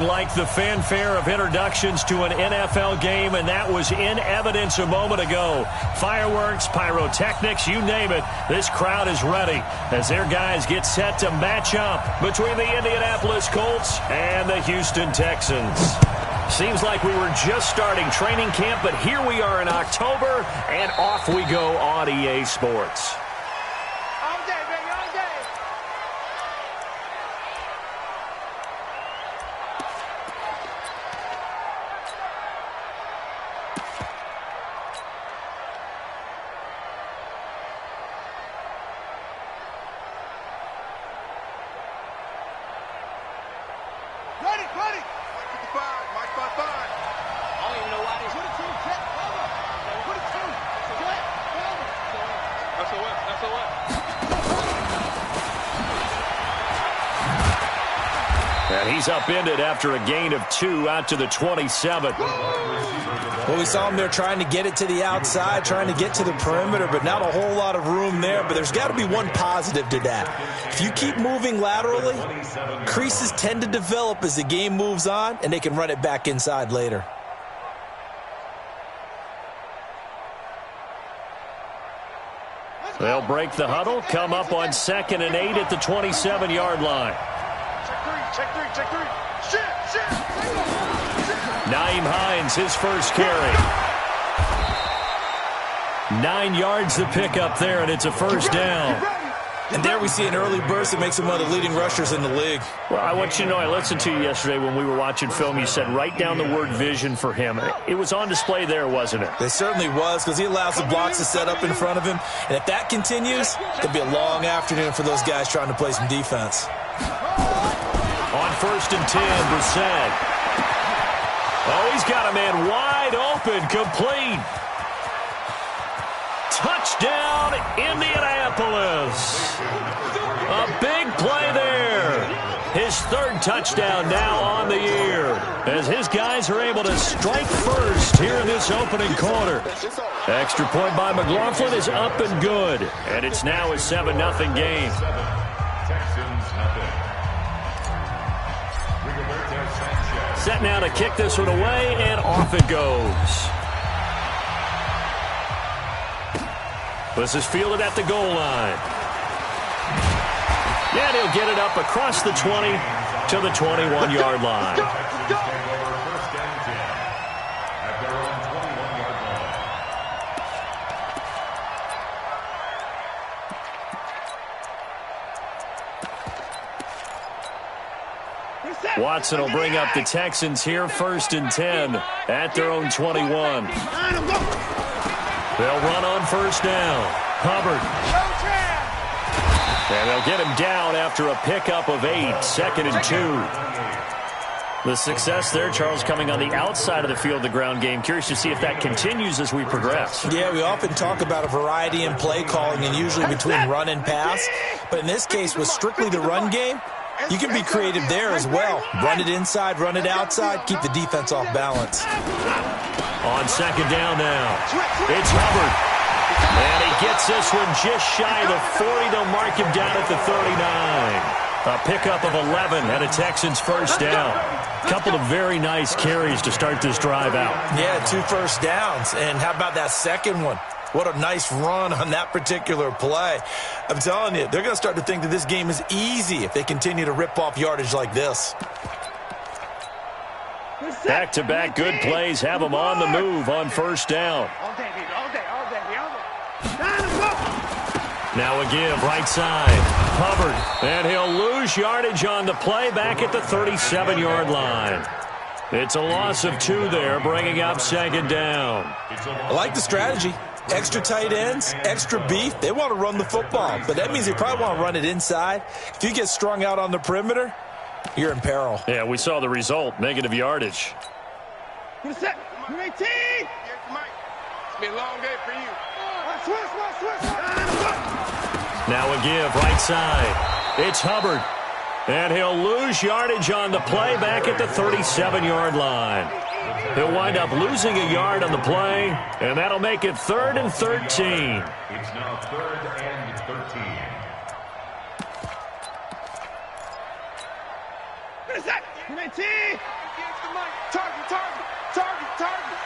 Like the fanfare of introductions to an NFL game, and that was in evidence a moment ago. Fireworks, pyrotechnics, you name it. This crowd is ready as their guys get set to match up between the Indianapolis Colts and the Houston Texans. Seems like we were just starting training camp, but here we are in October, and off we go on EA Sports. And he's upended after a gain of 2 out to the 27. Well, we saw him there trying to get it to the outside, trying to get to the perimeter, but not a whole lot of room there. But there's got to be one positive to that. If you keep moving laterally, creases tend to develop as the game moves on, and they can run it back inside later. They'll break the huddle, come up on 2nd and 8 at the 27-yard line. Check three. Shit. Nyheim Hines, his first carry. 9 yards to pick up there, and it's a first down. And there we see an early burst that makes him one of the leading rushers in the league. Well, I want you to know, I listened to you yesterday when we were watching film. You said write down the word vision for him. It was on display there, wasn't it? It certainly was, because he allows the blocks to set up in front of him. And if that continues, it'll be a long afternoon for those guys trying to play some defense. On 1st and 10, Brissett. Oh, he's got a man wide open, complete. Touchdown, Indianapolis. A big play there. His 3rd touchdown now on the year, as his guys are able to strike first here in this opening quarter. Extra point by McLaughlin is up and good, and it's now a 7-0 game. Set now to kick this one away, and off it goes. This is fielded at the goal line. And he'll get it up across the 20 to the 21-yard line. Watson will bring up the Texans here, 1st and 10 at their own 21. They'll run on 1st down. Hubbard. And they'll get him down after a pickup of 8, 2nd and 2. The success there, Charles, coming on the outside of the field, the ground game. Curious to see if that continues as we progress. Yeah, we often talk about a variety in play calling and usually between run and pass. But in this case, with strictly the run game, you can be creative there as well. Run it inside, run it outside, keep the defense off balance. On 2nd down now, it's Hubbard. And he gets this one just shy of the 40. They'll mark him down at the 39. A pickup of 11 and a Texans first down. A couple of very nice carries to start this drive out. Yeah, 2 first downs. And how about that second one? What a nice run on that particular play. I'm telling you, they're going to start to think that this game is easy if they continue to rip off yardage like this. Back-to-back good plays have them on the move on 1st down. Now a give, right side. Hubbard, and he'll lose yardage on the play back at the 37-yard line. It's a loss of 2 there, bringing up 2nd down. I like the strategy. Extra tight ends, extra beef. They want to run the football, but that means they probably want to run it inside. If you get strung out on the perimeter, you're in peril. Yeah, we saw the result, negative yardage. You're 18. It's be a long day for you. Now a give, right side. It's Hubbard. And he'll lose yardage on the play back at the 37-yard line. He'll wind up losing a yard on the play, and that'll make it 3rd and 13. It's now 3rd and 13. 219. Target, target, target, target.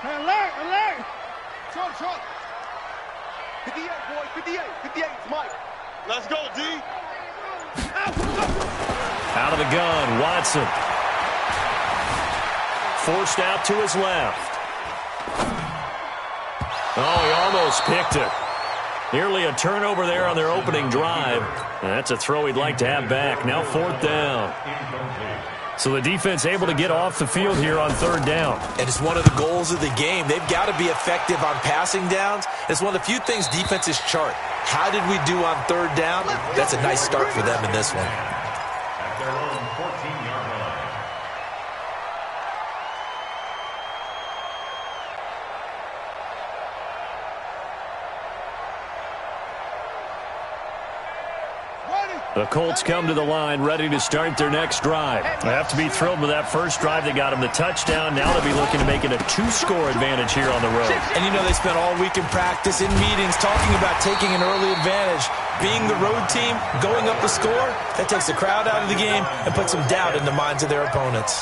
Alert, alert. Short. 58, boy, 58, 58, Mike. Let's go, D. Out of the gun, Watson. Forced out to his left. Oh, he almost picked it. Nearly a turnover there on their opening drive. And that's a throw he'd like to have back. Now 4th down. So the defense able to get off the field here on 3rd down. And it's one of the goals of the game. They've got to be effective on passing downs. It's one of the few things defenses chart. How did we do on 3rd down? That's a nice start for them in this one. At their own 14-yard line. The Colts come to the line ready to start their next drive. They have to be thrilled with that first drive. They got them the touchdown. Now they'll be looking to make it a 2-score advantage here on the road. And you know they spent all week in practice, in meetings, talking about taking an early advantage. Being the road team, going up the score, that takes the crowd out of the game and puts some doubt in the minds of their opponents.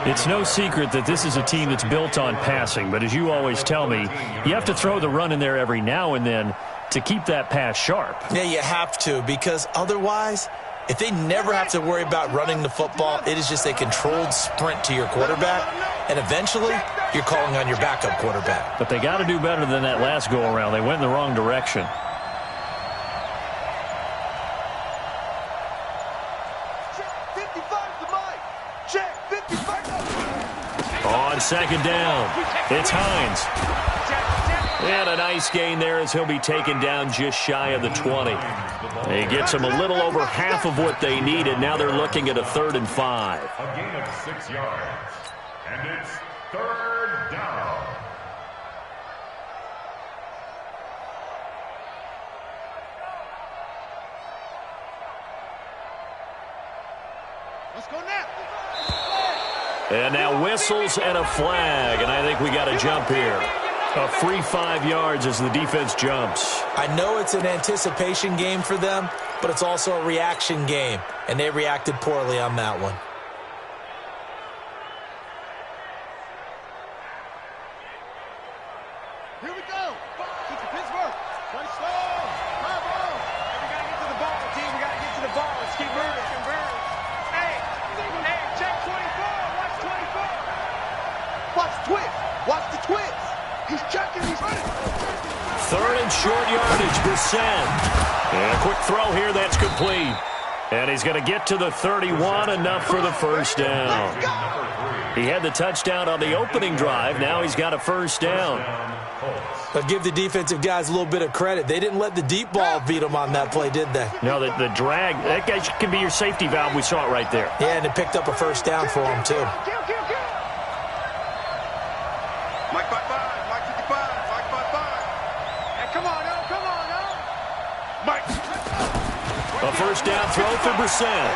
It's no secret that this is a team that's built on passing, but as you always tell me, you have to throw the run in there every now and then to keep that pass sharp. Yeah, you have to, because otherwise, if they never have to worry about running the football, it is just a controlled sprint to your quarterback, and eventually, you're calling on your backup quarterback. But they got to do better than that last go-around. They went in the wrong direction. On 2nd down, it's Hines. And a nice gain there as he'll be taken down just shy of the 20. He gets them a little over half of what they needed. Now they're looking at a 3rd and 5. A gain of 6 yards. And it's 3rd down. Let's go now. And now whistles and a flag, and I think we got a jump here. A free 5 yards as the defense jumps. I know it's an anticipation game for them, but it's also a reaction game, and they reacted poorly on that one. Here we go. Keep the Pittsburgh. Play slow. Bravo. Hey, we got to get to the ball, team. We got to get to the ball. Let's keep moving. Hey, check 24. Watch 24. Watch the twist. Watch the twist. He's checking. He's running. 3rd and short yardage, Brissett. And a quick throw here. That's complete. And he's going to get to the 31, enough for the first down. He had the touchdown on the opening drive. Now he's got a first down. But give the defensive guys a little bit of credit. They didn't let the deep ball beat them on that play, did they? No, the drag, that guy can be your safety valve. We saw it right there. Yeah, and it picked up a first down for them, too. Mike 55, Mike 55, Mike 55. Hey, come on, Mike. A first down throw for Brissett.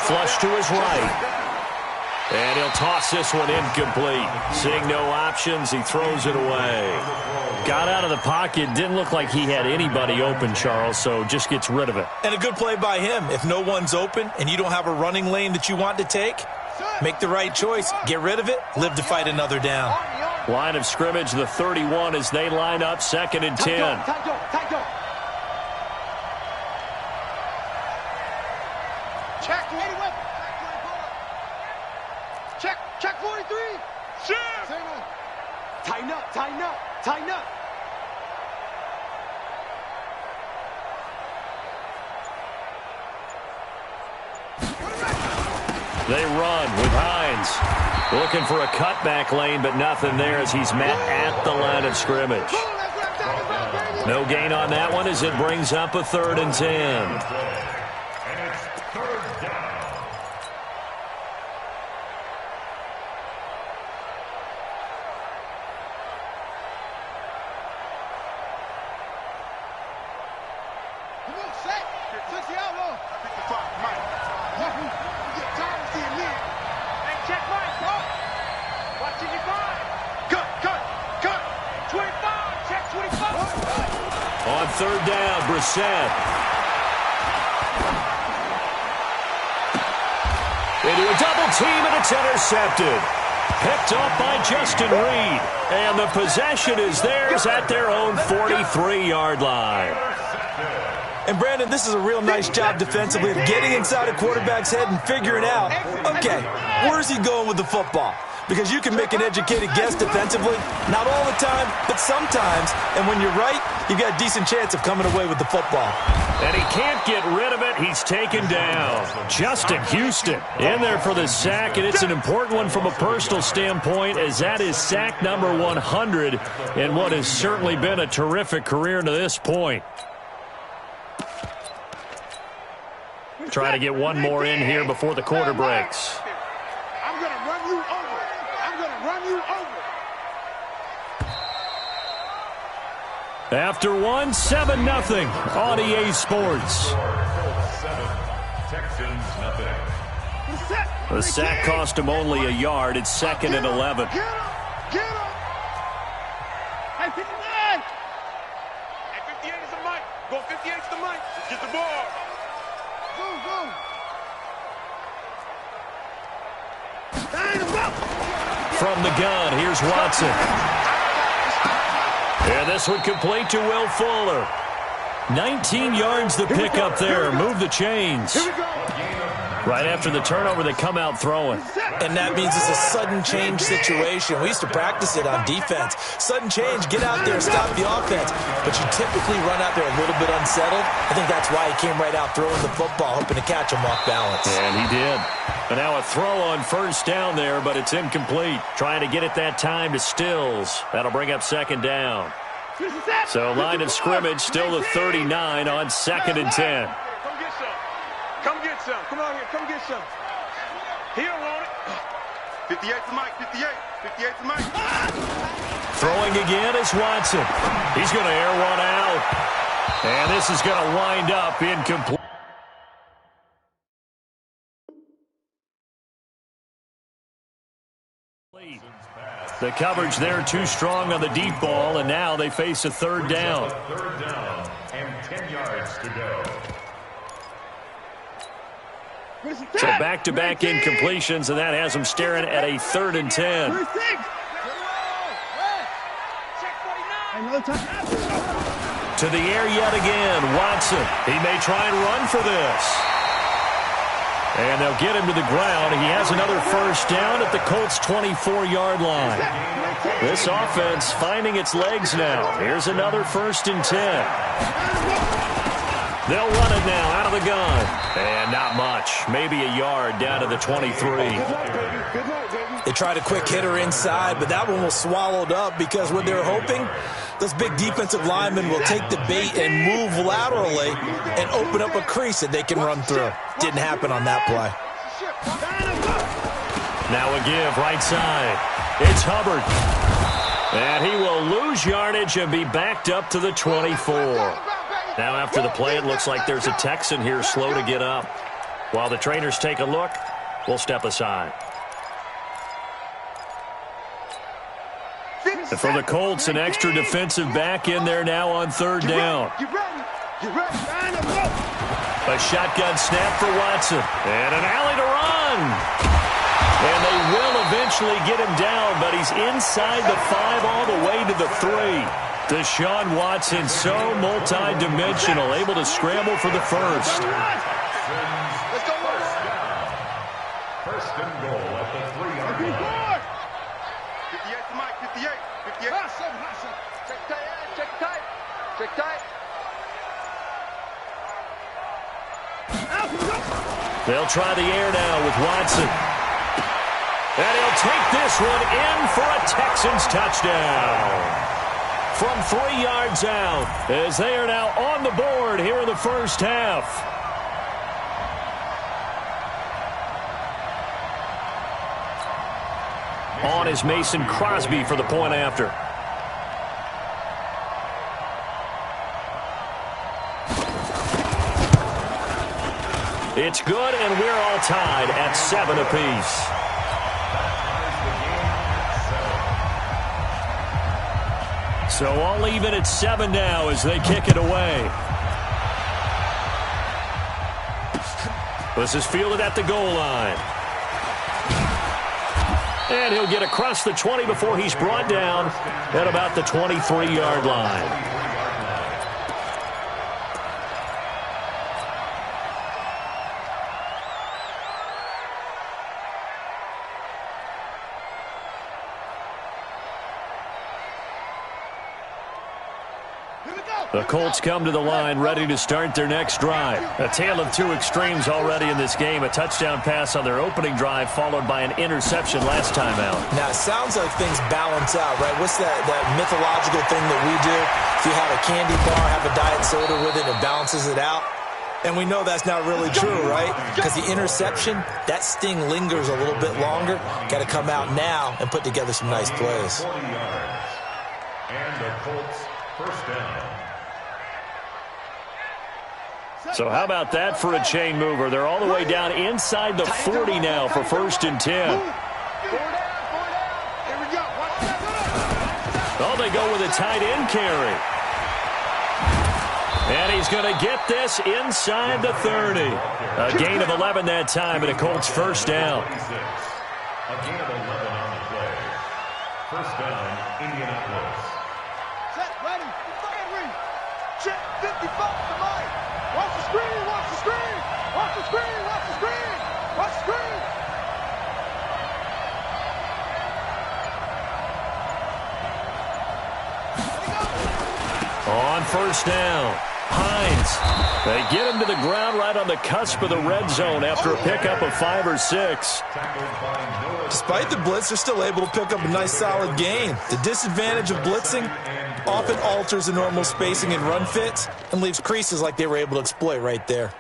Flush to his right. And he'll toss this one incomplete. Seeing no options, he throws it away. Got out of the pocket. Didn't look like he had anybody open, Charles, so just gets rid of it. And a good play by him. If no one's open and you don't have a running lane that you want to take, make the right choice. Get rid of it. Live to fight another down. Line of scrimmage, the 31 as they line up, 2nd and 10. Check 41. Check 43. Shit. Tighten up, tighten up, tighten up. They run with Hines. Looking for a cutback lane, but nothing there as he's met at the line of scrimmage. No gain on that one as it brings up a 3rd and 10. On 3rd down, Brissett. a double team, and it's intercepted. Picked off by Justin Reed. And the possession is theirs at their own 43-yard line. And, Brandon, this is a real nice job defensively of getting inside a quarterback's head and figuring out, okay, where's he going with the football? Because you can make an educated guess defensively, not all the time, but sometimes. And when you're right, you've got a decent chance of coming away with the football. And he can't get rid of it. He's taken down. Justin Houston in there for the sack, and it's an important one from a personal standpoint, as that is sack number 100 in what has certainly been a terrific career to this point. Try to get one more in here before the quarter breaks. I'm going to run you over. I'm going to run you over. After 7-0 on EA Sports. Texans, nothing. The sack cost him only a yard. It's 2nd and 11. Get him. Get him. Hey, 59. Hey, 58 is the mic. Go 58 is the mic. Let's get the ball. From the gun, here's Watson. And this one complete to Will Fuller. 19 yards to pick up there. Move the chains. Right after the turnover, they come out throwing. And that means it's a sudden change situation. We used to practice it on defense. Sudden change, get out there, stop the offense. But you typically run out there a little bit unsettled. I think that's why he came right out throwing the football, hoping to catch him off balance. And he did. And now a throw on first down there, but it's incomplete. Trying to get it that time to Stills. That'll bring up 2nd down. So line of scrimmage still the 39 on 2nd and 10. Come get some. Come get some. Come on here. Come get some. He don't want it. 58 to Mike. 58. 58 to Mike. Throwing again is Watson. He's going to air one out. And this is going to wind up incomplete. The coverage there too strong on the deep ball, and now they face a 3rd down. 3rd down and 10 yards to go. So back-to-back incompletions, and that has them staring at a 3rd and 10. To the air yet again, Watson. He may try and run for this. And they'll get him to the ground. He has another first down at the Colts' 24-yard line. This offense finding its legs now. Here's another 1st and 10. They'll run it now out of the gun. And not much. Maybe a yard down to the 23. They tried a quick hitter inside, but that one was swallowed up because what they're hoping, those big defensive linemen will take the bait and move laterally and open up a crease that they can run through. Didn't happen on that play. Now a give right side. It's Hubbard. And he will lose yardage and be backed up to the 24. Now after the play, it looks like there's a Texan here slow to get up. While the trainers take a look, we'll step aside. And for the Colts, an extra defensive back in there now on 3rd down. A shotgun snap for Watson. And an alley to run. And they will eventually get him down, but he's inside the 5 all the way to the 3. Deshaun Watson, so multi-dimensional, able to scramble for the first. Let's go. First and goal at the 3-yard line. 58 to Mike. 58. 58. Check tight. Check tight. Check tight. They'll try the air now with Watson. And he'll take this one in for a Texans touchdown. From 3 yards out, as they are now on the board here in the first half. On is Mason Crosby for the point after. It's good, and we're all tied at 7 apiece. So all even at 7 now as they kick it away. This is fielded at the goal line. And he'll get across the 20 before he's brought down at about the 23-yard line. The Colts come to the line ready to start their next drive. A tale of two extremes already in this game. A touchdown pass on their opening drive followed by an interception last time out. Now, it sounds like things balance out, right? What's that mythological thing that we do? If you have a candy bar, have a diet soda with it, it balances it out. And we know that's not really true, right? Because the interception, that sting lingers a little bit longer. Got to come out now and put together some nice plays. 40 yards. And the Colts first down. So how about that for a chain mover? They're all the way down inside the 40 now for 1st and 10. Oh, they go with a tight end carry. And he's going to get this inside the 30. A gain of 11 that time, and a Colts first down. A gain of 11 on the play. First down, Indianapolis. Set, ready, fire, check, 55 to Mike. Watch the screen, watch the screen. Watch the screen, watch the screen. Watch the screen. On first down, Hines. They get him to the ground right on the cusp of the red zone after a pickup of 5 or 6. Despite the blitz, they're still able to pick up a nice solid gain. The disadvantage of blitzing often alters the normal spacing and run fits and leaves creases like they were able to exploit right there.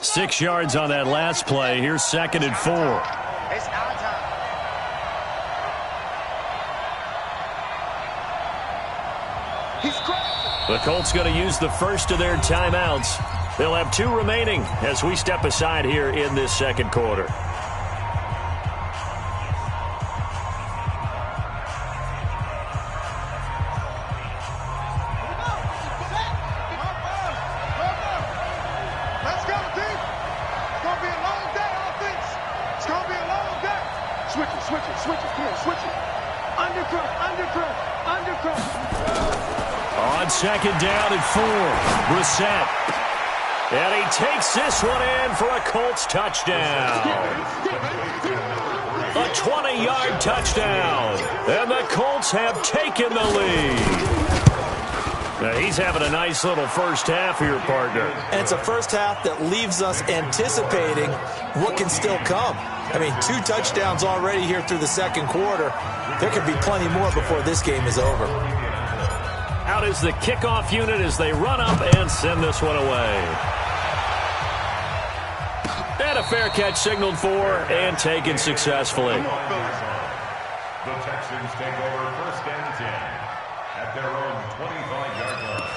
Six yards on that last play. Here's 2nd and 4. It's our time. He's crazy. The Colts going to use the first of their timeouts. They'll have 2 remaining as we step aside here in this second quarter. Let's go, team. It's going to be a long day, offense. It's going to be a long day. Switch it, switch it, switch it. Come on, switch it. Undercut, undercut, undercut. On 2nd down and 4, Brissett. And he takes this one in for a Colts touchdown. A 20-yard touchdown. And the Colts have taken the lead. Now, he's having a nice little first half here, partner. And it's a first half that leaves us anticipating what can still come. I mean, 2 touchdowns already here through the second quarter. There could be plenty more before this game is over. Out is the kickoff unit as they run up and send this one away. And a fair catch signaled for and taken successfully. The Texans take over 1st and 10 at their own 25-yard line.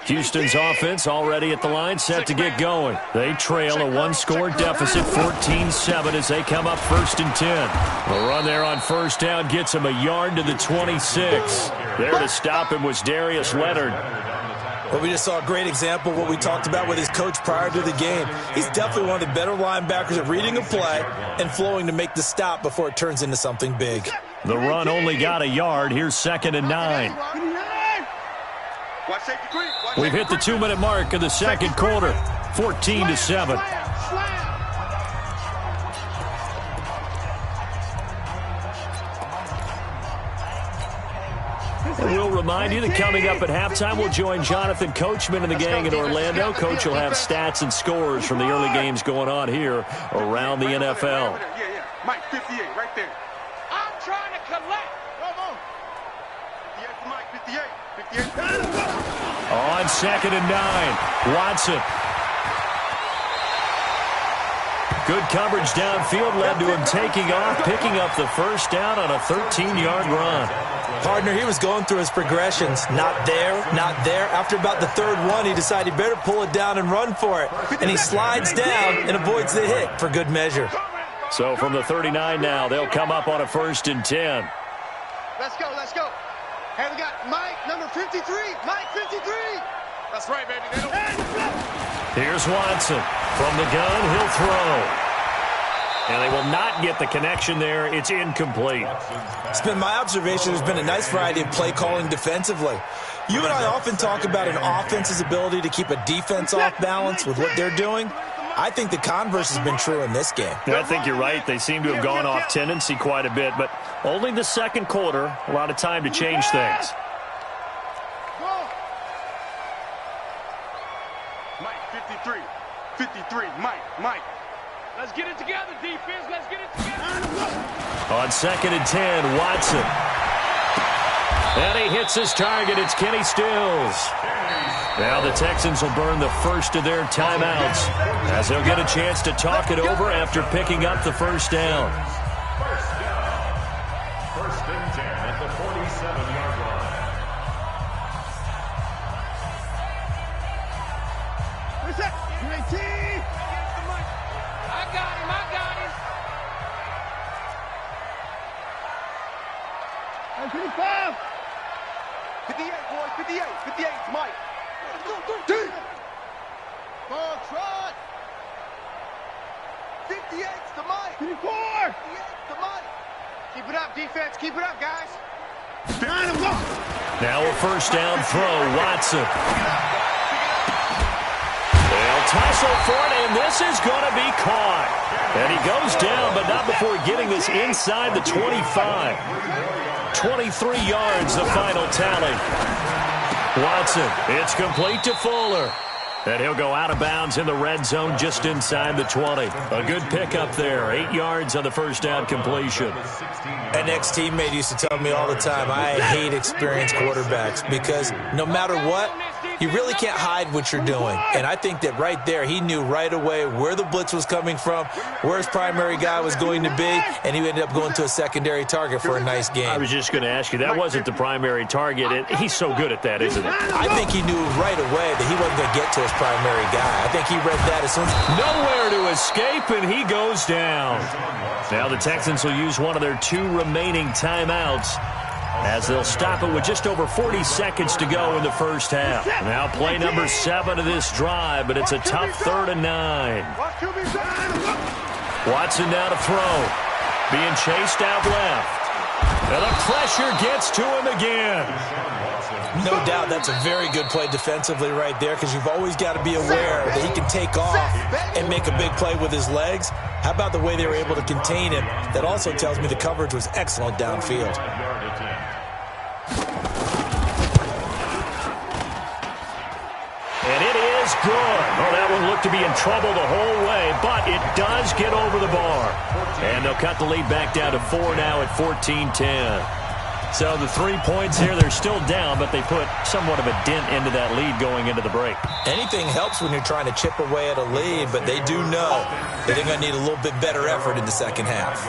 Houston's offense already at the line, set to get going. They trail a 1-score deficit, 14-7, as they come up 1st and 10. The run there on 1st down gets him a yard to the 26. There to stop him was Darius Leonard. Well, we just saw a great example of what we talked about with his coach prior to the game. He's definitely one of the better linebackers at reading a play and flowing to make the stop before it turns into something big. The run only got a yard. Here's 2nd and 9. We've hit the 2-minute mark of the second quarter, 14-7. And we'll remind you that coming up at halftime, we'll join Jonathan Coachman and the gang in Orlando. Coach will have stats and scores from the early games going on here around the NFL. Yeah. Mike, 58, right there. I'm trying to collect. Come on. 58 for Mike, 58. 58. On 2nd and 9, Watson. Good coverage downfield led to him taking off, picking up the first down on a 13-yard run. Partner, he was going through his progressions. Not there, not there. After about the 3rd one, he decided he better pull it down and run for it. And he slides down and avoids the hit for good measure. So from the 39 now, they'll come up on a 1st and 10. Let's go, let's go. Hey, we got Mike, number 53. Mike, 53. That's right, baby. They don't... Here's Watson. From the gun, he'll throw. And they will not get the connection there. It's incomplete. It's been my observation there's been a nice variety of play calling defensively. You and I often talk about an offense's ability to keep a defense off balance with what they're doing. I think the converse has been true in this game. I think you're right. They seem to have gone off tendency quite a bit, but only the second quarter, a lot of time to change things. Mike, 53, Mike. Let's get it together, defense. Let's get it together. On 2nd and 10, Watson. And he hits his target. It's Kenny Stills. Now the Texans will burn the first of their timeouts as they'll get a chance to talk it over after picking up the first down. First and 10 at the 47-yard line. What's that? 19. I got him. 55. 58, boys. 58. Mike. Ball trot. 58's to Mike. 54. 58's to Mike. Keep it up, defense. Keep it up, guys. Now a first down throw, Watson. They'll tussle for it, and this is going to be caught. And he goes down, but not before getting this inside the 25. 23 yards, the final tally. Watson, it's complete to Fuller. And he'll go out of bounds in the red zone just inside the 20. A good pickup there. 8 yards on the first down completion. An ex-teammate used to tell me all the time, I hate experienced quarterbacks because no matter what, you really can't hide what you're doing. And I think that right there, he knew right away where the blitz was coming from, where his primary guy was going to be, and he ended up going to a secondary target for a nice game. I was just going to ask you, that wasn't the primary target. He's so good at that, isn't it? I think he knew right away that he wasn't going to get to his primary guy. I think he read that as soon as... Nowhere to escape, and he goes down. Now the Texans will use one of their 2 remaining timeouts as they'll stop it with just over 40 seconds to go in the first half. Now play number 7 of this drive, but it's a tough 3rd and 9. Watson now to throw. Being chased out left. And the pressure gets to him again. No doubt that's a very good play defensively right there because you've always got to be aware that he can take off and make a big play with his legs. How about the way they were able to contain him? That also tells me the coverage was excellent downfield. And it is good. Oh, that one looked to be in trouble the whole way, but it does get over the bar. And they'll cut the lead back down to 4 now at 14-10. So the 3 points here, they're still down, but they put somewhat of a dent into that lead going into the break. Anything helps when you're trying to chip away at a lead, but they do know that they're going to need a little bit better effort in the second half.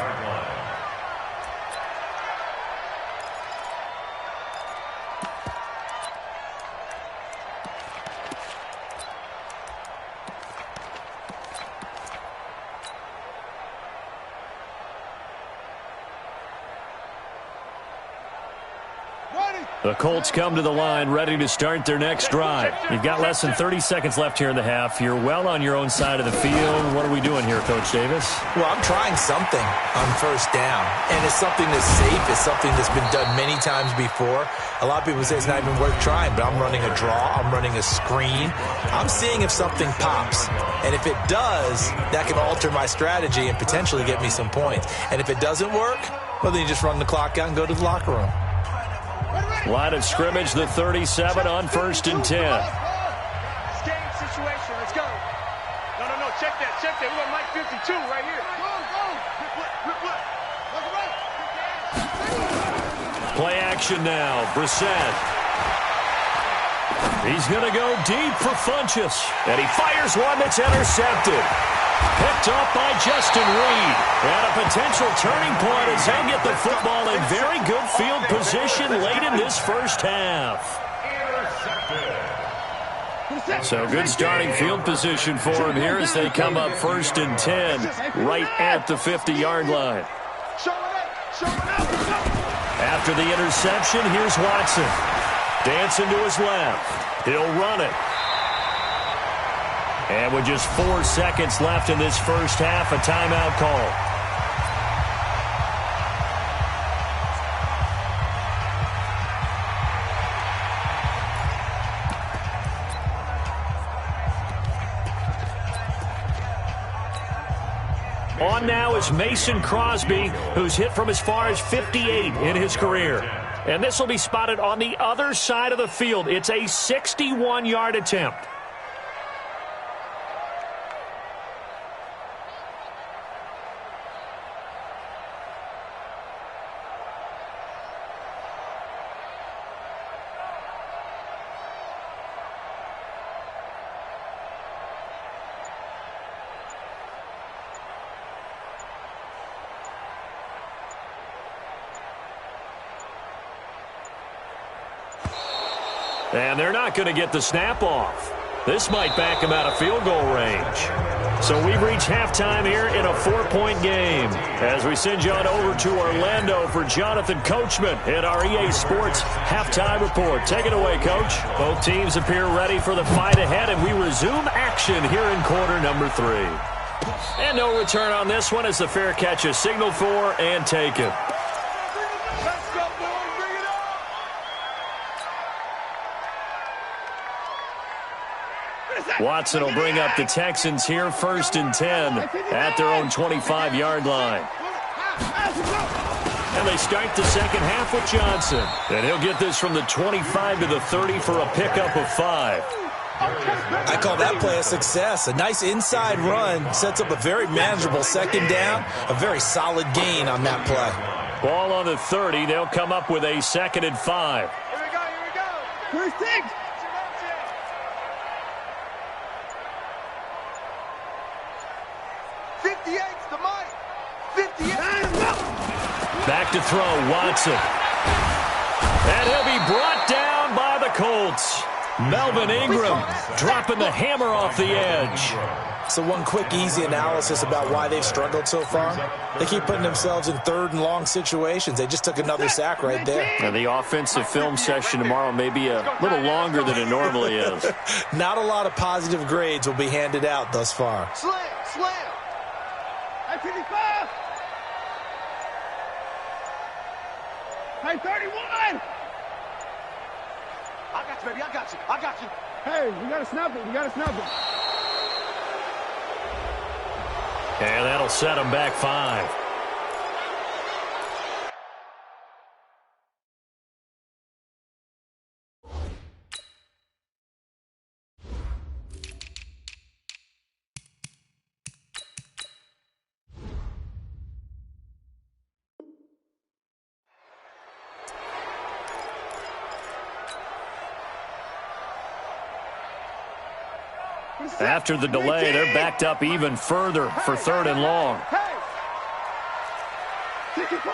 The Colts come to the line ready to start their next drive. You've got less than 30 seconds left here in the half. You're well on your own side of the field. What are we doing here, Coach Davis? Well, I'm trying something on first down, and it's something that's safe. It's something that's been done many times before. A lot of people say it's not even worth trying, but I'm running a draw. I'm running a screen. I'm seeing if something pops, and if it does, that can alter my strategy and potentially get me some points. And if it doesn't work, well, then you just run the clock out and go to the locker room. Line of scrimmage, the 37 on 1st and 10. It's game situation. Let's go. No. Check that. We got Mike 52 right here. Go. Play action now. Brissett. He's going to go deep for Funchess. And he fires one that's intercepted. Picked up by Justin Reed. And a potential turning point as he'll get the football in very good field position late in this first half. So good starting field position for him here as they come up 1st and 10 right at the 50-yard line. After the interception, here's Watson. Dancing to his left. He'll run it. And with just 4 seconds left in this first half, a timeout call. On now is Mason Crosby, who's hit from as far as 58 in his career. And this will be spotted on the other side of the field. It's a 61-yard attempt. And they're not going to get the snap off. This might back him out of field goal range. So we've reached halftime here in a 4-point game. As we send you on over to Orlando for Jonathan Coachman in our EA Sports Halftime Report. Take it away, Coach. Both teams appear ready for the fight ahead, and we resume action here in quarter number 3. And no return on this one as the fair catch is signaled for and taken. Watson will bring up the Texans here 1st and 10 at their own 25-yard line. And they start the second half with Johnson. And he'll get this from the 25 to the 30 for a pickup of 5. I call that play a success. A nice inside run sets up a very manageable second down, a very solid gain on that play. Ball on the 30. They'll come up with a 2nd and 5. Here we go. First six. 58's the mic. 58. Back to throw, Watson. And he'll be brought down by the Colts. Melvin Ingram dropping the hammer off the edge. So one quick, easy analysis about why they've struggled so far. They keep putting themselves in 3rd and long situations. They just took another sack right there. And the offensive film session tomorrow may be a little longer than it normally is. Not a lot of positive grades will be handed out thus far. Slam. Hey, 55. Hey, 31. I got you, baby. I got you. Hey, we got to snap it. And that'll set them back 5. After the delay, they're backed up even further for 3rd and long. Hey! 64!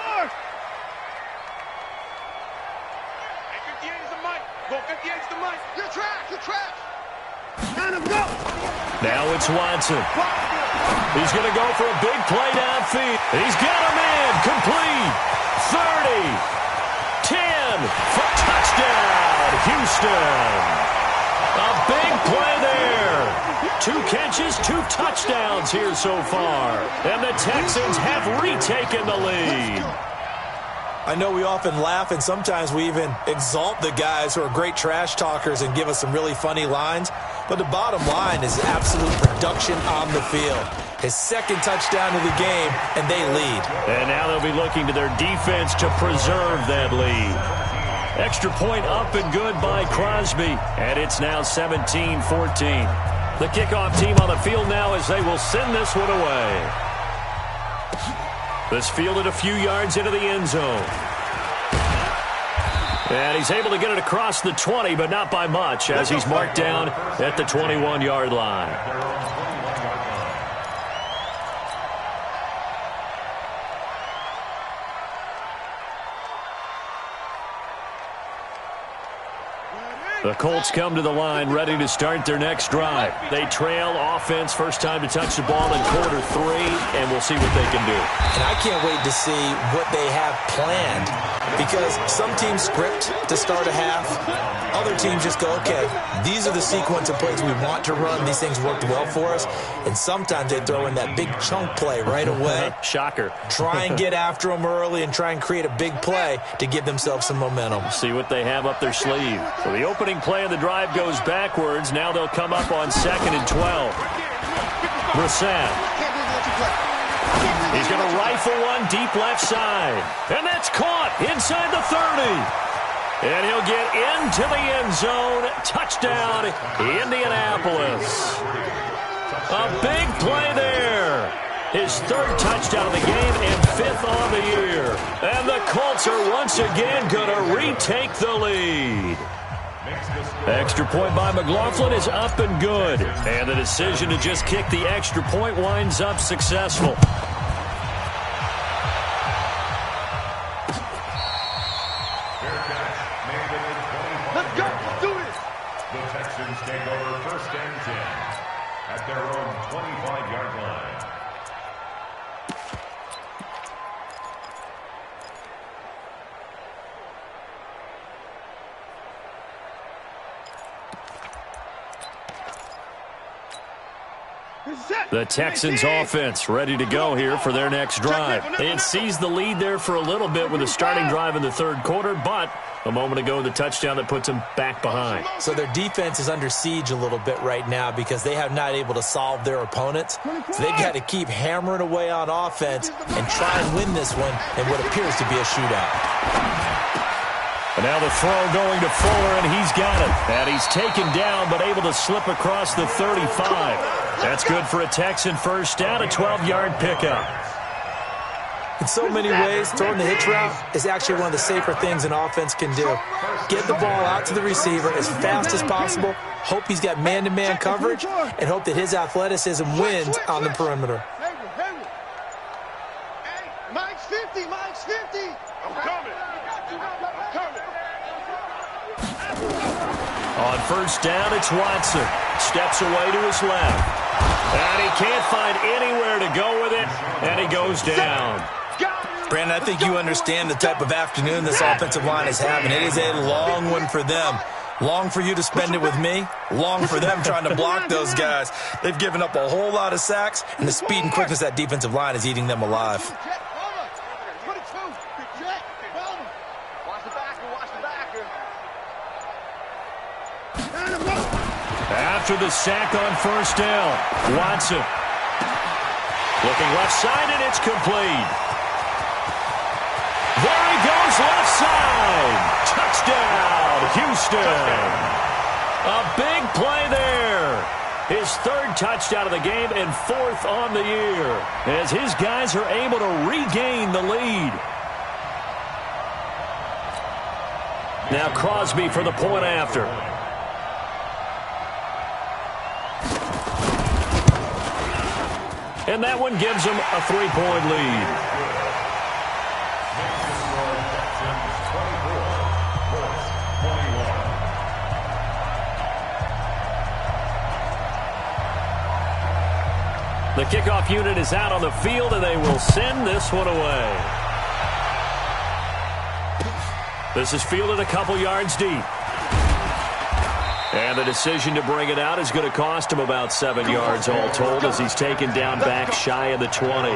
Hey, 58's the mic. Go, 58's the mic. You're trash. Kind of go. Now it's Watson. He's going to go for a big play downfield. He's got him in. Complete. 30. 10. For touchdown, Houston. A big play there. 2 catches, 2 touchdowns here so far. And the Texans have retaken the lead. I know we often laugh and sometimes we even exalt the guys who are great trash talkers and give us some really funny lines. But the bottom line is absolute production on the field. His 2nd touchdown of the game, and they lead. And now they'll be looking to their defense to preserve that lead. Extra point up and good by Crosby. And it's now 17-14. The kickoff team on the field now as they will send this one away. This fielded a few yards into the end zone. And he's able to get it across the 20, but not by much as he's marked down at the 21-yard line. The Colts come to the line ready to start their next drive. They trail offense, first time to touch the ball in quarter 3, and we'll see what they can do. And I can't wait to see what they have planned, because some teams script to start a half. Other teams just go, okay, these are the sequence of plays we want to run. These things worked well for us. And sometimes they throw in that big chunk play right away. Shocker. Try and get after them early and try and create a big play to give themselves some momentum. See what they have up their sleeve. So the opening play of the drive goes backwards. Now they'll come up on 2nd and 12. Brissett. He's going to rifle one deep left side. And that's caught inside the 30. And he'll get into the end zone. Touchdown, Indianapolis. A big play there. His 3rd touchdown of the game and 5th on the year. And the Colts are once again going to retake the lead. Extra point by McLaughlin is up and good. And the decision to just kick the extra point winds up successful. Let's go. Let's do it. The Texans take over 1st and 10 at their own 25-yard line. The Texans offense ready to go here for their next drive. They had seized the lead there for a little bit with a starting drive in the 3rd quarter, but a moment ago the touchdown that puts them back behind. So their defense is under siege a little bit right now because they have not able to solve their opponents. So they've got to keep hammering away on offense and try and win this one in what appears to be a shootout. And now the throw going to Fuller, and he's got it. And he's taken down, but able to slip across the 35. That's good for a Texan first down, a 12-yard pickup. In so many ways, throwing the hitch route is actually one of the safer things an offense can do. Get the ball out to the receiver as fast as possible, hope he's got man-to-man coverage, and hope that his athleticism wins on the perimeter. Hey, Mike's 50. Mike's 50. I'm coming. I'm coming. On first down, it's Watson. Steps away to his left. And he can't find anywhere to go with it, and he goes down. Brandon, I think you understand the type of afternoon this offensive line is having. It is a long one for them. Long for you to spend it with me. Long for them trying to block those guys. They've given up a whole lot of sacks, and the speed and quickness of that defensive line is eating them alive. After the sack on first down, Watson. Looking left side, and it's complete. There he goes, left side. Touchdown, Houston. A big play there. His 3rd touchdown of the game and 4th on the year, as his guys are able to regain the lead. Now Crosby for the point after. And that one gives them a 3-point lead. The kickoff unit is out on the field, and they will send this one away. This is fielded a couple yards deep. And the decision to bring it out is going to cost him about 7 yards all told, as he's taken down back shy of the 20.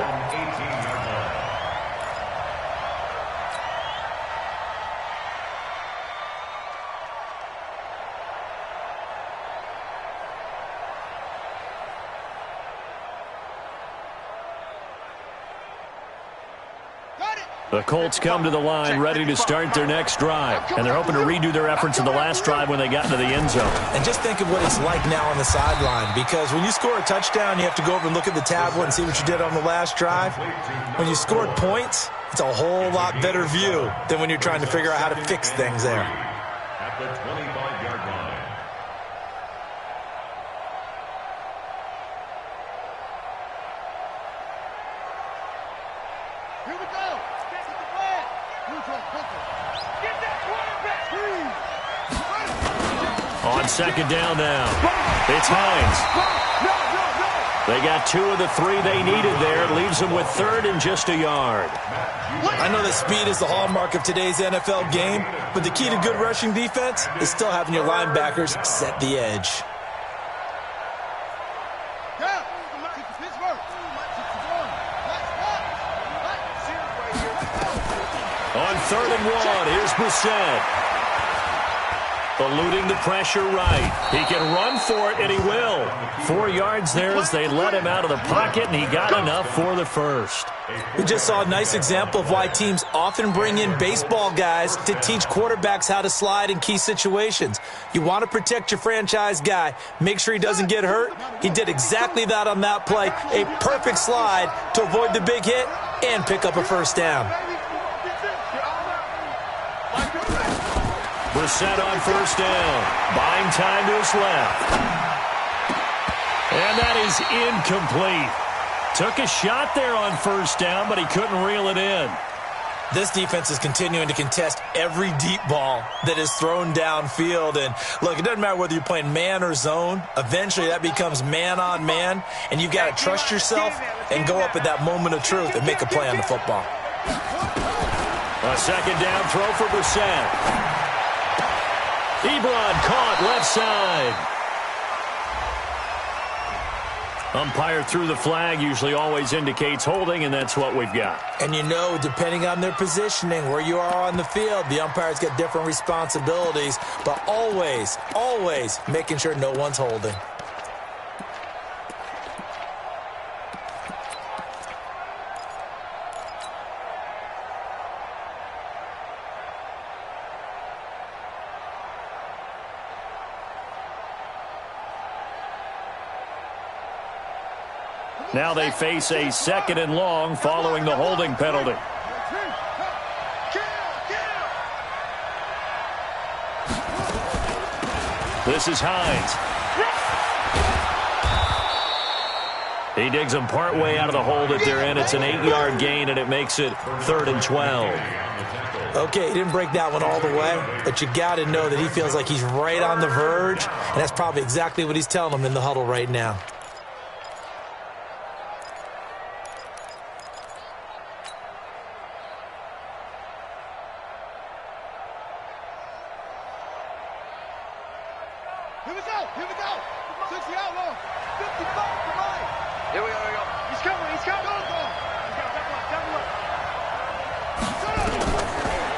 The Colts come to the line ready to start their next drive. And they're hoping to redo their efforts in the last drive when they got into the end zone. And just think of what it's like now on the sideline, because when you score a touchdown, you have to go over and look at the tablet and see what you did on the last drive. When you scored points, it's a whole lot better view than when you're trying to figure out how to fix things there. At the 25-yard line. Here we go. Get the flag. Get that quarterback. On second down now, it's Hines. They got 2 of the 3 they needed there. Leaves them with 3rd and just a yard. I know that speed is the hallmark of today's NFL game, but the key to good rushing defense is still having your linebackers set the edge. On 3rd and 1, here's Brissett. Eluding the pressure right. He can run for it, and he will. 4 yards there as they let him out of the pocket, and he got enough for the first. We just saw a nice example of why teams often bring in baseball guys to teach quarterbacks how to slide in key situations. You want to protect your franchise guy. Make sure he doesn't get hurt. He did exactly that on that play. A perfect slide to avoid the big hit and pick up a first down. Brissett on first down. Buying time to his left. And that is incomplete. Took a shot there on first down, but he couldn't reel it in. This defense is continuing to contest every deep ball that is thrown downfield. And look, it doesn't matter whether you're playing man or zone. Eventually that becomes man on man, and you've got to trust yourself and go up at that moment of truth and make a play on the football. A second down throw for Brissett. Ebron caught left side. Umpire threw the flag, usually always indicates holding, and that's what we've got. And you know, depending on their positioning, where you are on the field, the umpires get different responsibilities, but always, always making sure no one's holding. Now they face a 2nd and long following the holding penalty. This is Hines. He digs him partway out of the hole that they're in. It's an 8-yard gain, and it makes it 3rd and 12. Okay, he didn't break that one all the way, but you got to know that he feels like he's right on the verge, and that's probably exactly what he's telling them in the huddle right now. Here we go. 60 out long. 55 to mine. Here we go. He's coming.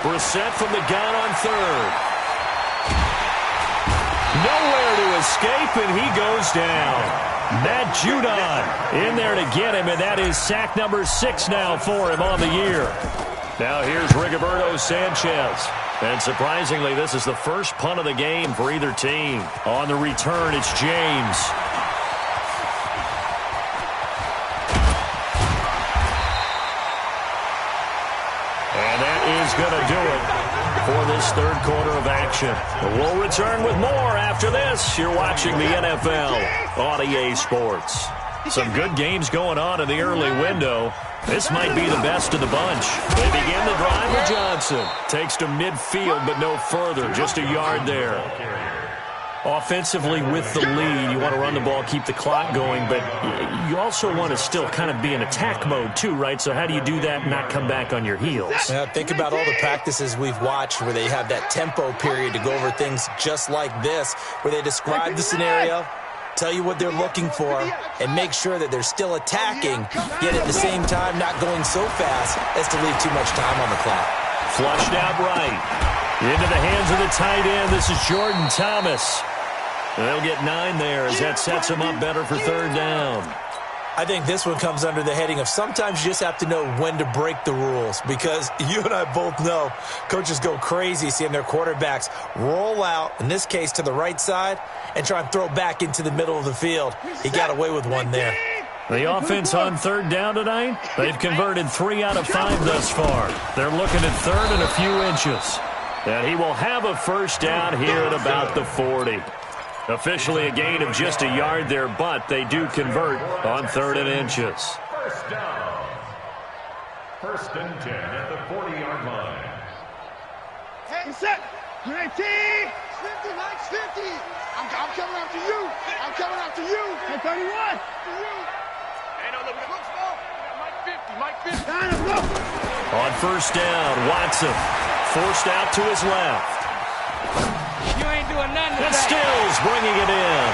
Brissett from the gun on 3rd. Nowhere to escape, and he goes down. Matt Judon in there to get him, and that is sack number 6 now for him on the year. Now here's Rigoberto Sanchez. And surprisingly, this is the first punt of the game for either team. On the return, it's James. And that is going to do it for this 3rd quarter of action. We'll return with more after this. You're watching the NFL on EA Sports. Some good games going on in the early window. This might be the best of the bunch. They begin the drive with Johnson. Takes to midfield, but no further. Just a yard there. Offensively with the lead, you want to run the ball, keep the clock going, but you also want to still kind of be in attack mode too, right? So how do you do that and not come back on your heels? Yeah, think about all the practices we've watched where they have that tempo period to go over things just like this, where they describe the scenario, tell you what they're looking for, and make sure that they're still attacking, yet at the same time not going so fast as to leave too much time on the clock. Flushed out right. Into the hands of the tight end. This is Jordan Thomas. And they'll get 9 there as that sets them up better for 3rd down. I think this one comes under the heading of sometimes you just have to know when to break the rules, because you and I both know coaches go crazy seeing their quarterbacks roll out, in this case to the right side, and try and throw back into the middle of the field. He got away with one there. The offense on 3rd down tonight, they've converted 3 out of 5 thus far. They're looking at 3rd and a few inches. And he will have a first down here at about the 40. Officially a gain of just a yard there, but they do convert on 3rd and inches. First down. 1st and 10 at the 40-yard line. Hey, set. 19. 50, 50. I'm coming after you. I'm coming after you. Hey, 31. Hey, no, look, small. Mike 50. On first down, Watson forced out to his left. You ain't doing nothing And Stills bringing it in.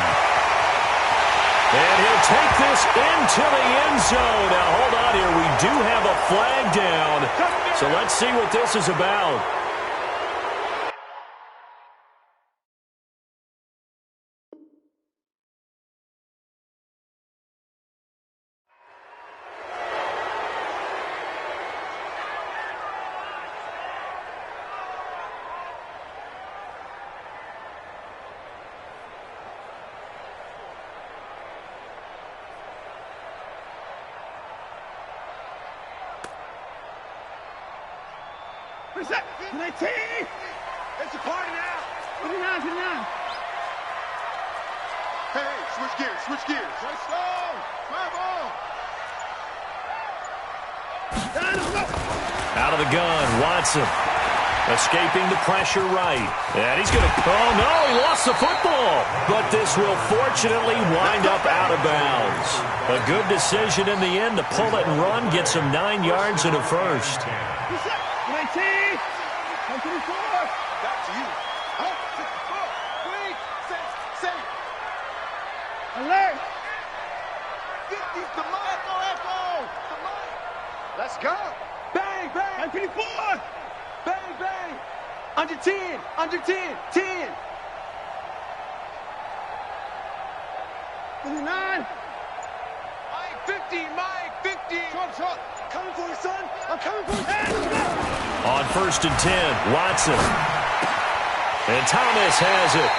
And he'll take this into the end zone. Now, hold on here. We do have a flag down. So let's see what this is about. Reset. 19. It's a party now. 29. Hey, switch gears. Let's go. Travel. Out of the gun, Watson. Escaping the pressure right. And he's going to... Oh, no, he lost the football. But this will fortunately wind up out of bounds. A good decision in the end to pull it and run, gets him 9 yards and a first. 19. 24. Back to you. Up. 64. Wait. Safe. Alert. 50's the echo. Let's go. Bang. 24. Bang. Under 10. 10. 29. Mike 50. Short. Coming for you, son. I'm coming for you. On first and 10, Watson. And Thomas has it.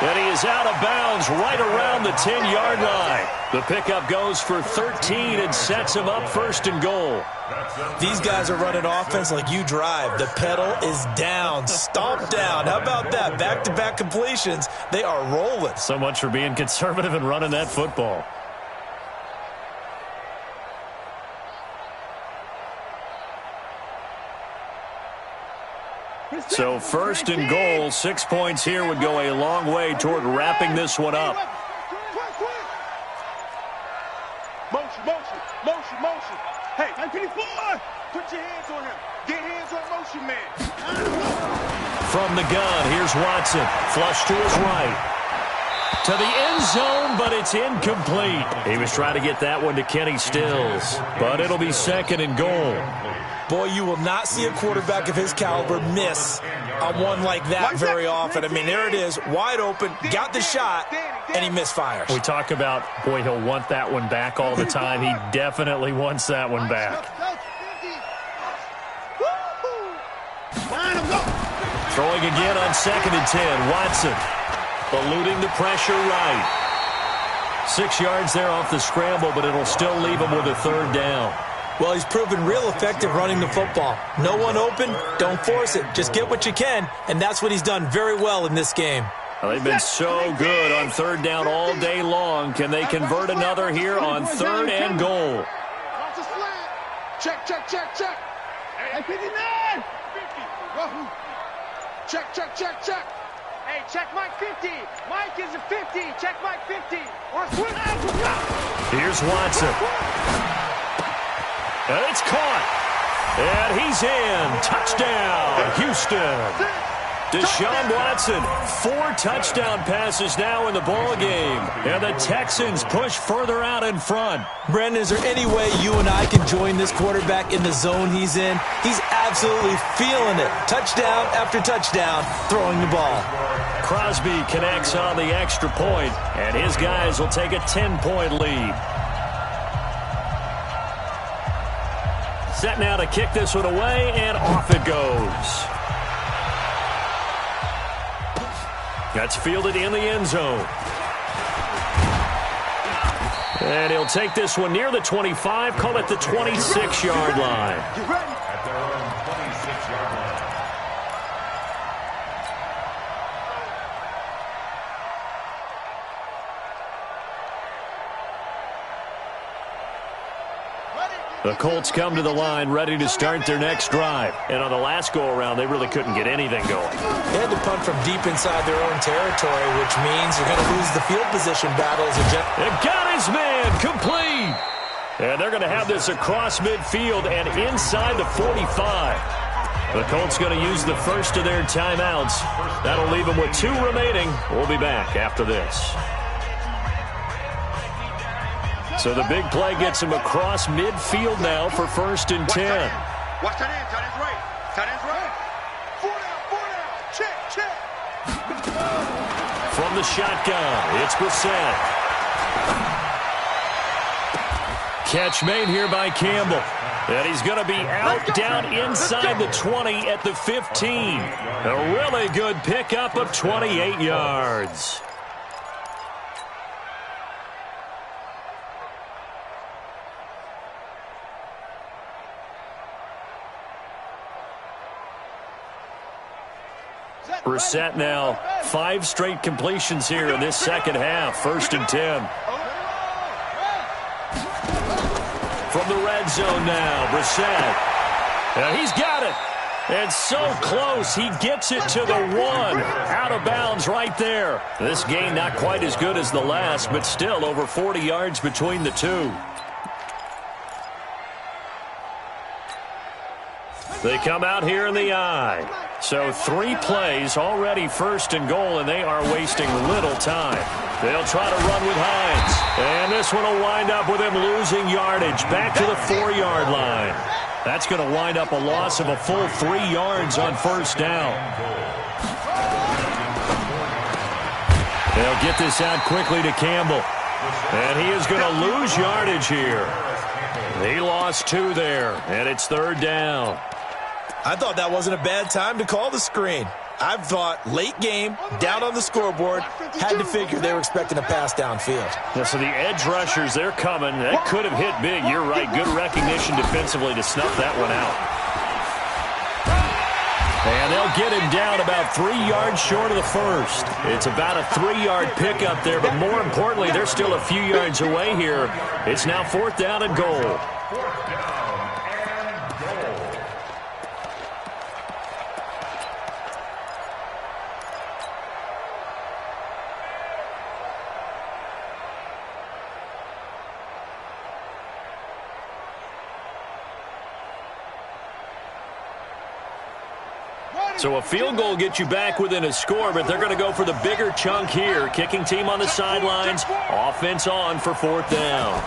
And he is out of bounds right around the 10-yard line. The pickup goes for 13 and sets him up first and goal. These guys are running offense like you drive. The pedal is down, stomped down. How about that? Back-to-back completions. They are rolling. So much for being conservative and running that football. So first and goal, 6 points here would go a long way toward wrapping this one up. Motion. Hey, 54. Put your hands on him. Get hands on motion, man. From the gun, here's Watson. Flush to his right. To the end zone, but it's incomplete. He was trying to get that one to Kenny Stills, but it'll be second and goal. Boy, you will not see a quarterback of his caliber miss on one like that very often. I mean, there it is, wide open, got the shot, and he misfires. We talk about, boy, he'll want that one back all the time. He definitely wants that one back. Throwing again on second and 10, Watson. Eluding the pressure right. 6 yards there off the scramble, but it'll still leave him with a third down. Well, he's proven real effective running the football. No one open, don't force it. Just get what you can, and that's what he's done very well in this game. Well, they've been so good on third down all day long. Can they convert another here on third and goal? Check. Hey, 59. 50. Check. Hey, check Mike 50. Mike is a 50. Check Mike 50. Here's Watson. And it's caught. And he's in. Touchdown, Houston. Deshaun Watson, 4 touchdown passes now in the ball game. And the Texans push further out in front. Brandon, is there any way you and I can join this quarterback in the zone he's in? He's absolutely feeling it. Touchdown after touchdown, throwing the ball. Crosby connects on the extra point, and his guys will take a 10-point lead. Set now to kick this one away, and off it goes. That's fielded in the end zone. And he'll take this one near the 25, call it the 26-yard line. At their own 26-yard line. Ready? The Colts come to the line ready to start their next drive. And on the last go-around, they really couldn't get anything going. They had to punt from deep inside their own territory, which means you're going to lose the field position battle as a It got his man complete. And they're going to have this across midfield and inside the 45. The Colts going to use the first of their timeouts. That'll leave them with 2 remaining. We'll be back after this. So the big play gets him across midfield now for 1st and 10. Watch tight end. Tight end's right. Tight end's right. 4 down. Check. From the shotgun, it's Brissett. Catch made here by Campbell. And he's going to be out down inside the 20 at the 15. A really good pickup of 28 yards. Brissett now 5 straight completions here in this second half. 1st and 10. From the red zone now, Brissett. And he's got it. And so close, he gets it to the 1. Out of bounds right there. This gain not quite as good as the last, but still over 40 yards between the two. They come out here in the eye. So 3 plays, already 1st and goal, and they are wasting little time. They'll try to run with Hines. And this one will wind up with him losing yardage back to the 4-yard line. That's going to wind up a loss of a full 3 yards on 1st down. They'll get this out quickly to Campbell. And he is going to lose yardage here. He lost 2 there, and it's 3rd down. I thought that wasn't a bad time to call the screen. I thought late game, down on the scoreboard, had to figure they were expecting a pass downfield. Yeah, so the edge rushers, they're coming. That could have hit big. You're right. Good recognition defensively to snuff that one out. And they'll get him down about 3 yards short of the 1st. It's about a 3-yard pickup there, but more importantly, they're still a few yards away here. It's now 4th down and goal. So a field goal gets you back within a score, but they're going to go for the bigger chunk here. Kicking team on the sidelines. Offense on for 4th down.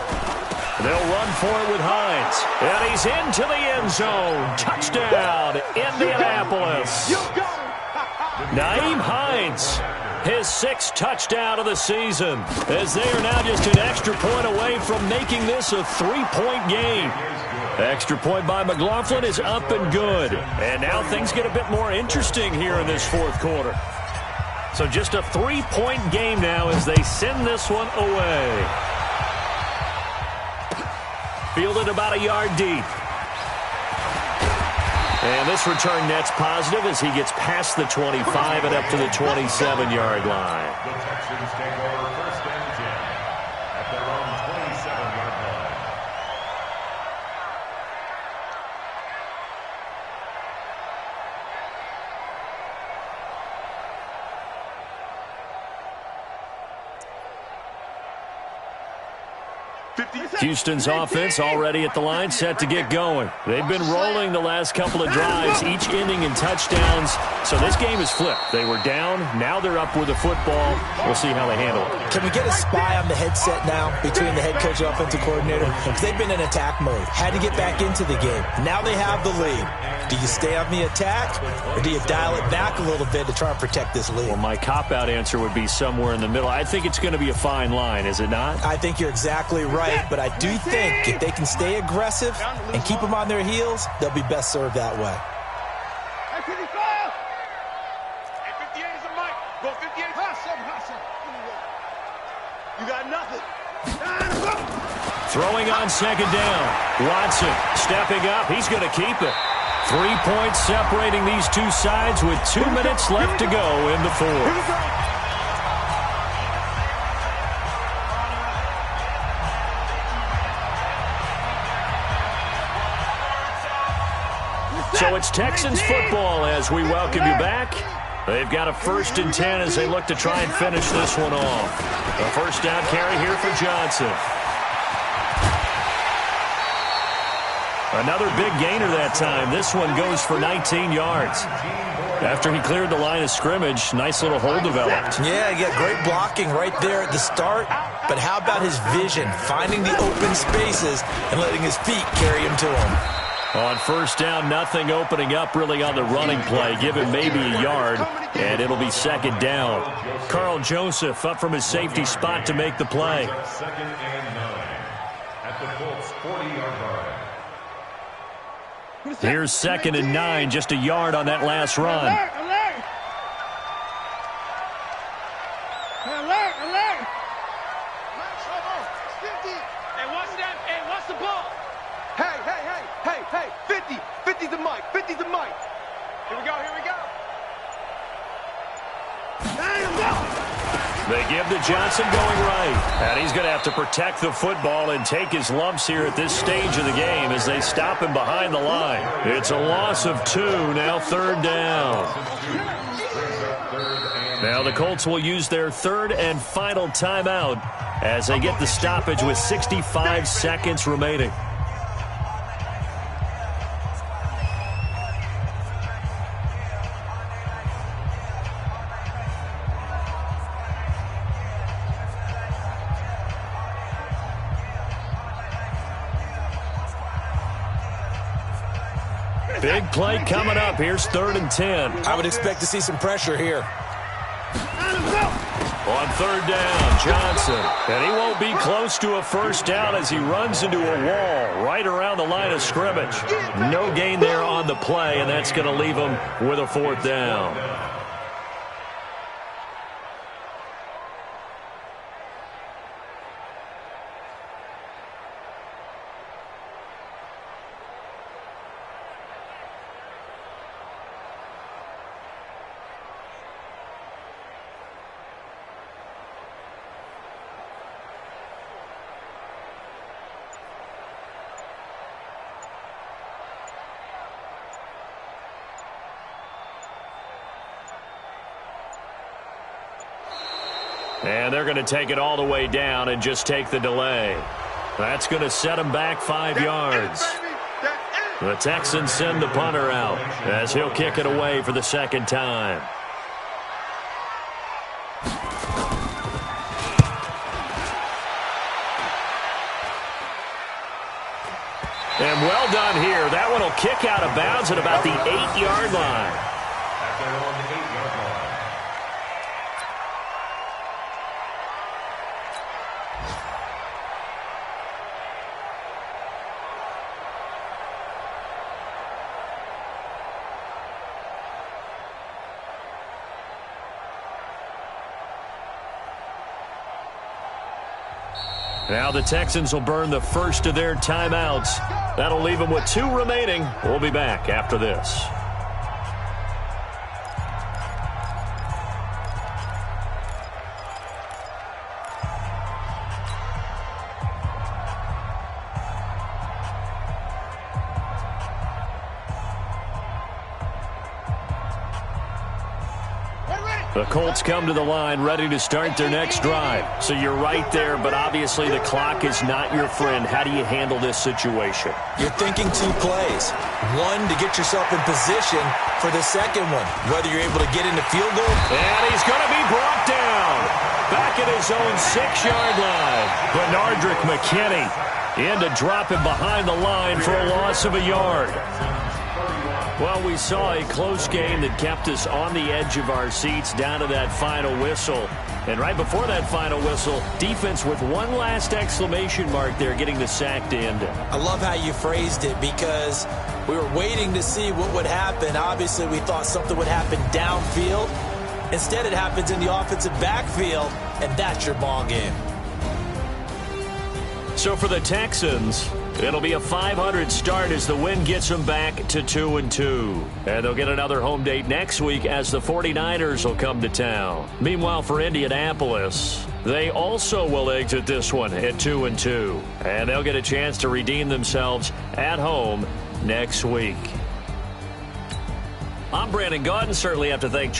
They'll run for it with Hines. And he's into the end zone. Touchdown, Indianapolis. Naeem Hines, his 6th touchdown of the season, as they are now just an extra point away from making this a 3-point game. Extra point by McLaughlin is up and good. And now things get a bit more interesting here in this 4th quarter. So just a 3-point game now as they send this one away. Fielded about a yard deep. And this return net's positive as he gets past the 25 and up to the 27-yard line. The Texans take over 1st and 10 at their own 27-yard line. Houston's offense already at the line, set to get going. They've been rolling the last couple of drives, each ending in touchdowns. So this game is flipped. They were down, now they're up with the football. We'll see how they handle it. Can we get a spy on the headset now between the head coach and offensive coordinator? Because they've been in attack mode. Had to get back into the game. Now they have the lead. Do you stay on the attack, or do you dial it back a little bit to try and protect this lead? Well, my cop-out answer would be somewhere in the middle. I think it's going to be a fine line, is it not? I think you're exactly right, but I do think if they can stay aggressive and keep them on their heels, they'll be best served that way. Hey, 55! Hey, 58 is a mic. Go 58. You got nothing. Throwing on 2nd down. Watson stepping up. He's going to keep it. 3 points separating these two sides with 2 minutes left to go in the 4th. So it's Texans football as we welcome you back. They've got a 1st and 10 as they look to try and finish this one off. A first down carry here for Johnson. Another big gainer that time. This one goes for 19 yards. After he cleared the line of scrimmage, nice little hole developed. Yeah, he got great blocking right there at the start. But how about his vision, finding the open spaces and letting his feet carry him to him? On first down, nothing opening up really on the running play. Give him maybe a yard, and it'll be 2nd down. Carl Joseph up from his safety spot to make the play. 2nd and 9 at the Colts 40-yard line. Here's 2nd and 9, just a yard on that last run. Hey, watch that. Hey, watch the ball. Hey, 50. 50's the mic. 50's the mic. Here we go. They give to Johnson going right. And he's going to have to protect the football and take his lumps here at this stage of the game as they stop him behind the line. It's a loss of 2, now 3rd down. Now the Colts will use their 3rd and final timeout as they get the stoppage with 65 seconds remaining. Big play coming up. Here's 3rd and 10. I would expect to see some pressure here. On 3rd down, Johnson. And he won't be close to a first down as he runs into a wall right around the line of scrimmage. No gain there on the play, and that's going to leave him with a 4th down. And they're going to take it all the way down and just take the delay. That's going to set him back 5 yards. The Texans send the punter out as he'll kick it away for the 2nd time. And well done here. That one will kick out of bounds at about the 8-yard line. At their own 8-yard line. Now the Texans will burn the first of their timeouts. That'll leave them with 2 remaining. We'll be back after this. The Colts come to the line ready to start their next drive. So you're right there, but obviously the clock is not your friend. How do you handle this situation? You're thinking 2 plays. One, to get yourself in position for the second one, whether you're able to get into field goal. And he's going to be brought down back at his own 6-yard line. Bernardrick McKinney in to drop him behind the line for a loss of a yard. Well, we saw a close game that kept us on the edge of our seats down to that final whistle. And right before that final whistle, defense with one last exclamation mark there, getting the sack to end it. I love how you phrased it because we were waiting to see what would happen. Obviously, we thought something would happen downfield. Instead, it happens in the offensive backfield, and that's your ball game. So for the Texans, it'll be a .500 start as the win gets them back to 2-2. And they'll get another home date next week as the 49ers will come to town. Meanwhile, for Indianapolis, they also will exit this one at 2-2. And they'll get a chance to redeem themselves at home next week. I'm Brandon Gaudin. Certainly have to thank